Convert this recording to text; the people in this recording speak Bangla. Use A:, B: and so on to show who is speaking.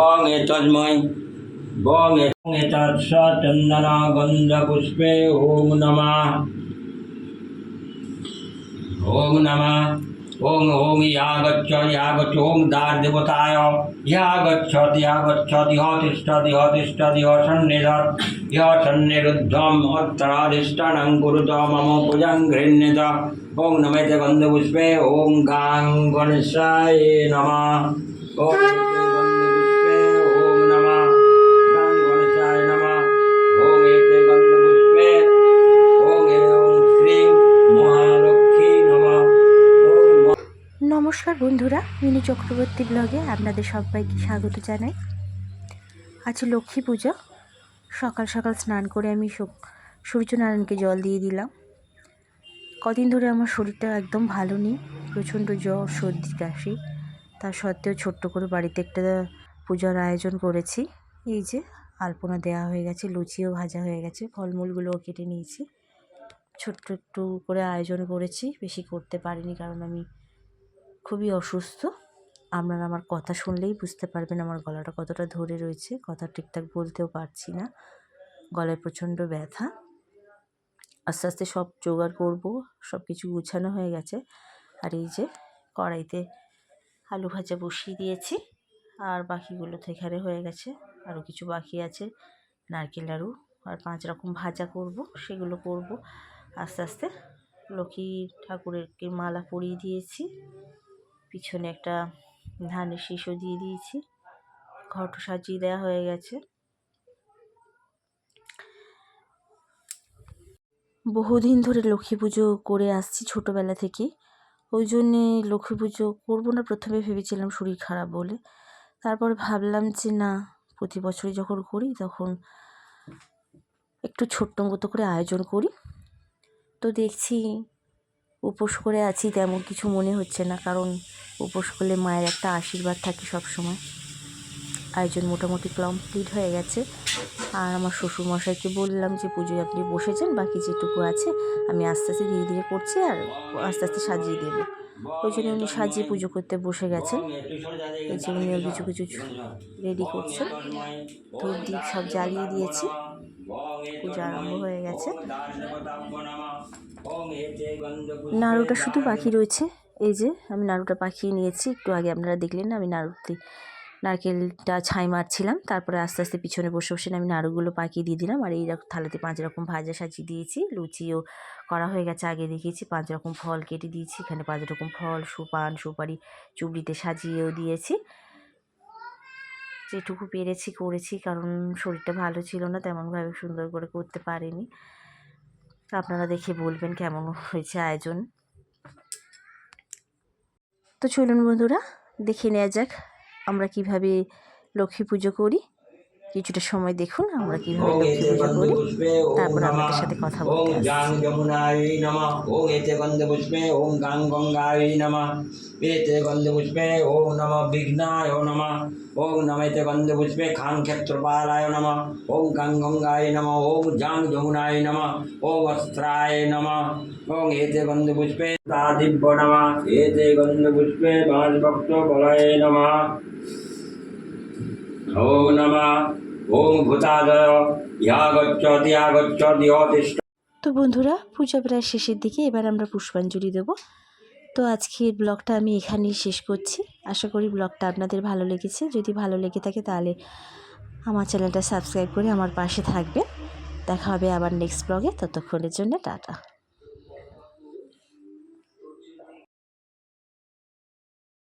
A: বং এতস্মৈ বং এতৎস চন্দন গন্ধপুষ্পে ওম নমঃ ওম নমঃ ওম ওম ইয়া গচ্ছ ওম দ্বার দেবতায় ইয়া গচ্ছতি ইহ তিষ্ঠতি ইহ সন্নিরুদ্ধম অত্রাধিষ্ঠানং কুরুত মম পূজাং গৃহ্ণীত ওম নমেতে গন্ধপুষ্পে ওম গাং গণেশায় নমঃ ওম গন্ধপুষ্পে ওম নমঃ গাং গণেশায় নমঃ ওম এতে গন্ধপুষ্পে ওম শ্রীং মহালক্ষ্মী নমঃ।
B: নমস্কার বন্ধুরা, মিনু চক্রবর্তী ব্লগে আপনাদের সবাইকে স্বাগত জানাই। আজ লক্ষ্মী পুজো। সকাল সকাল স্নান করে আমি সূর্যনারায়ণকে জল দিয়ে দিলাম। কদিন ধরে আমার শরীরটা একদম ভালো নেই, প্রচণ্ড জ্বর, সর্দি, কাশি। তা সত্ত্বেও ছোট্ট করে বাড়িতে একটা পূজার আয়োজন করেছি। এই যে আলপনা দেওয়া হয়ে গেছে, লুচিও ভাজা হয়ে গেছে, ফলমূলগুলোও কেটে নিয়েছি। ছোট্ট একটু করে আয়োজন করেছি, বেশি করতে পারিনি কারণ আমি খুবই অসুস্থ। আপনারা আমার কথা শুনলেই বুঝতে পারবেন আমার গলাটা কতটা ধরে রয়েছে, কথা ঠিকঠাক বলতেও পারছি না, গলায় প্রচণ্ড ব্যথা। আস্তে আস্তে সব জোগাড় করব, সব কিছু গুছানো হয়ে গেছে। আর এই যে কড়াইতে আলু ভাজা বসিয়ে দিয়েছি, আর বাকিগুলো তো এখানে হয়ে গেছে, আরও কিছু বাকি আছে। নারকেল নাড়ু আর 5 রকম ভাজা করব, সেগুলো করব আস্তে আস্তে। লক্ষ্মী ঠাকুরেরকে মালা পরিয়ে দিয়েছি, পিছনে একটা ধানের শীষও দিয়ে দিয়েছি, ঘরটা সাজিয়ে দেওয়া হয়ে গেছে। বহুদিন ধরে লক্ষ্মী পুজো করে আসছি ছোটোবেলা থেকেই, ওই জন্যে লক্ষ্মী পুজো করবো না প্রথমে ভেবেছিলাম, শরীর খারাপ বলে। তারপর ভাবলাম যে না, প্রতি বছরই যখন করি তখন একটু ছোট্ট মতো করে আয়োজন করি। তো দেখছি উপোস করে আছি, তেমন কিছু মনে হচ্ছে না, কারণ উপোস করলে মায়ের একটা আশীর্বাদ থাকে সব সময়। আয়োজন মোটামুটি কমপ্লিট হয়ে গেছে। আর আমার শ্বশুরমশাইকে বললাম যে পুজোয় আপনি বসেছেন, বাকি যেটুকু আছে আমি আস্তে আস্তে ধীরে ধীরে করছি আর আস্তে আস্তে সাজিয়ে দেবো। ওই জন্য উনি সাজিয়ে পুজো করতে বসে গেছেন। এই যে উনিও কিছু কিছু রেডি করছেন, ধূপ দ্বীপ সব জ্বালিয়ে দিয়েছি, পূজা আরম্ভ হয়ে গেছে। নাড়ুটা শুধু বাকি রয়েছে। এই যে আমি নাড়ুটা পাকিয়ে নিয়েছি, একটু আগে আপনারা দেখলেন না, আমি নারকেলটা ছাই মারছিলাম, তারপরে আস্তে আস্তে পিছনে বসে বসে আমি নাড়ুগুলো পাকিয়ে দিয়ে দিলাম। আর এই থালাতে 5 রকম ভাজা সাজিয়ে দিয়েছি, লুচিও করা হয়ে গেছে, আগে দেখিয়েছি। 5 রকম ফল কেটে দিয়েছি, এখানে 5 রকম ফল, পান সুপারি চুবড়িতে সাজিয়েও দিয়েছি। যেটুকু পেরেছি করেছি, কারণ শরীরটা ভালো ছিল না, তেমনভাবে সুন্দর করে করতে পারিনি। আপনারা দেখে বলবেন কেমন হয়েছে আয়োজন। তো চলুন বন্ধুরা, দেখে নেওয়া যাক আমরা কিভাবে লক্ষ্মী পুজো করি। কিছুটা সময় দেখুন আমরা কিভাবে লক্ষ্মী পুজো করি, তারপর আপনাদের সাথে কথা বলতে আসছি।
A: গাং যমুনায় নমঃ ওং এতে গন্ধপুষ্পে ওং গাং গঙ্গায় নমঃ এতে গন্ধপুষ্পে ওং নমঃ বিঘ্নায় নমঃ ওং নমেতে গন্ধপুষ্পে খাং ক্ষেত্রপালায় নমঃ ওং গাং গঙ্গায় নমঃ ওং জাং যমুনায় নমঃ ওং অস্ত্রায় নমঃ ওং এতে গন্ধপুষ্পে দাদিব্য নমঃ এতে গন্ধপুষ্পে বাজভক্ত বলয়ে নমঃ ওং নমঃ ওং ভূতাদয় ইয়াগচ্ছতি অতিষ্ঠ।
B: তো বন্ধুরা, পূজা প্রায় শেষের দিকে, এবার আমরা পুষ্পাঞ্জলি দেব। তো আজকের ব্লগটা আমি এখানেই শেষ করছি। আশা করি ব্লগটা আপনাদের ভালো লেগেছে। যদি ভালো লেগে থাকে তাহলে আমার চ্যানেলটা সাবস্ক্রাইব করে আমার পাশে থাকবেন। দেখা হবে আবার নেক্সট ব্লগে, ততক্ষণের জন্য টাটা।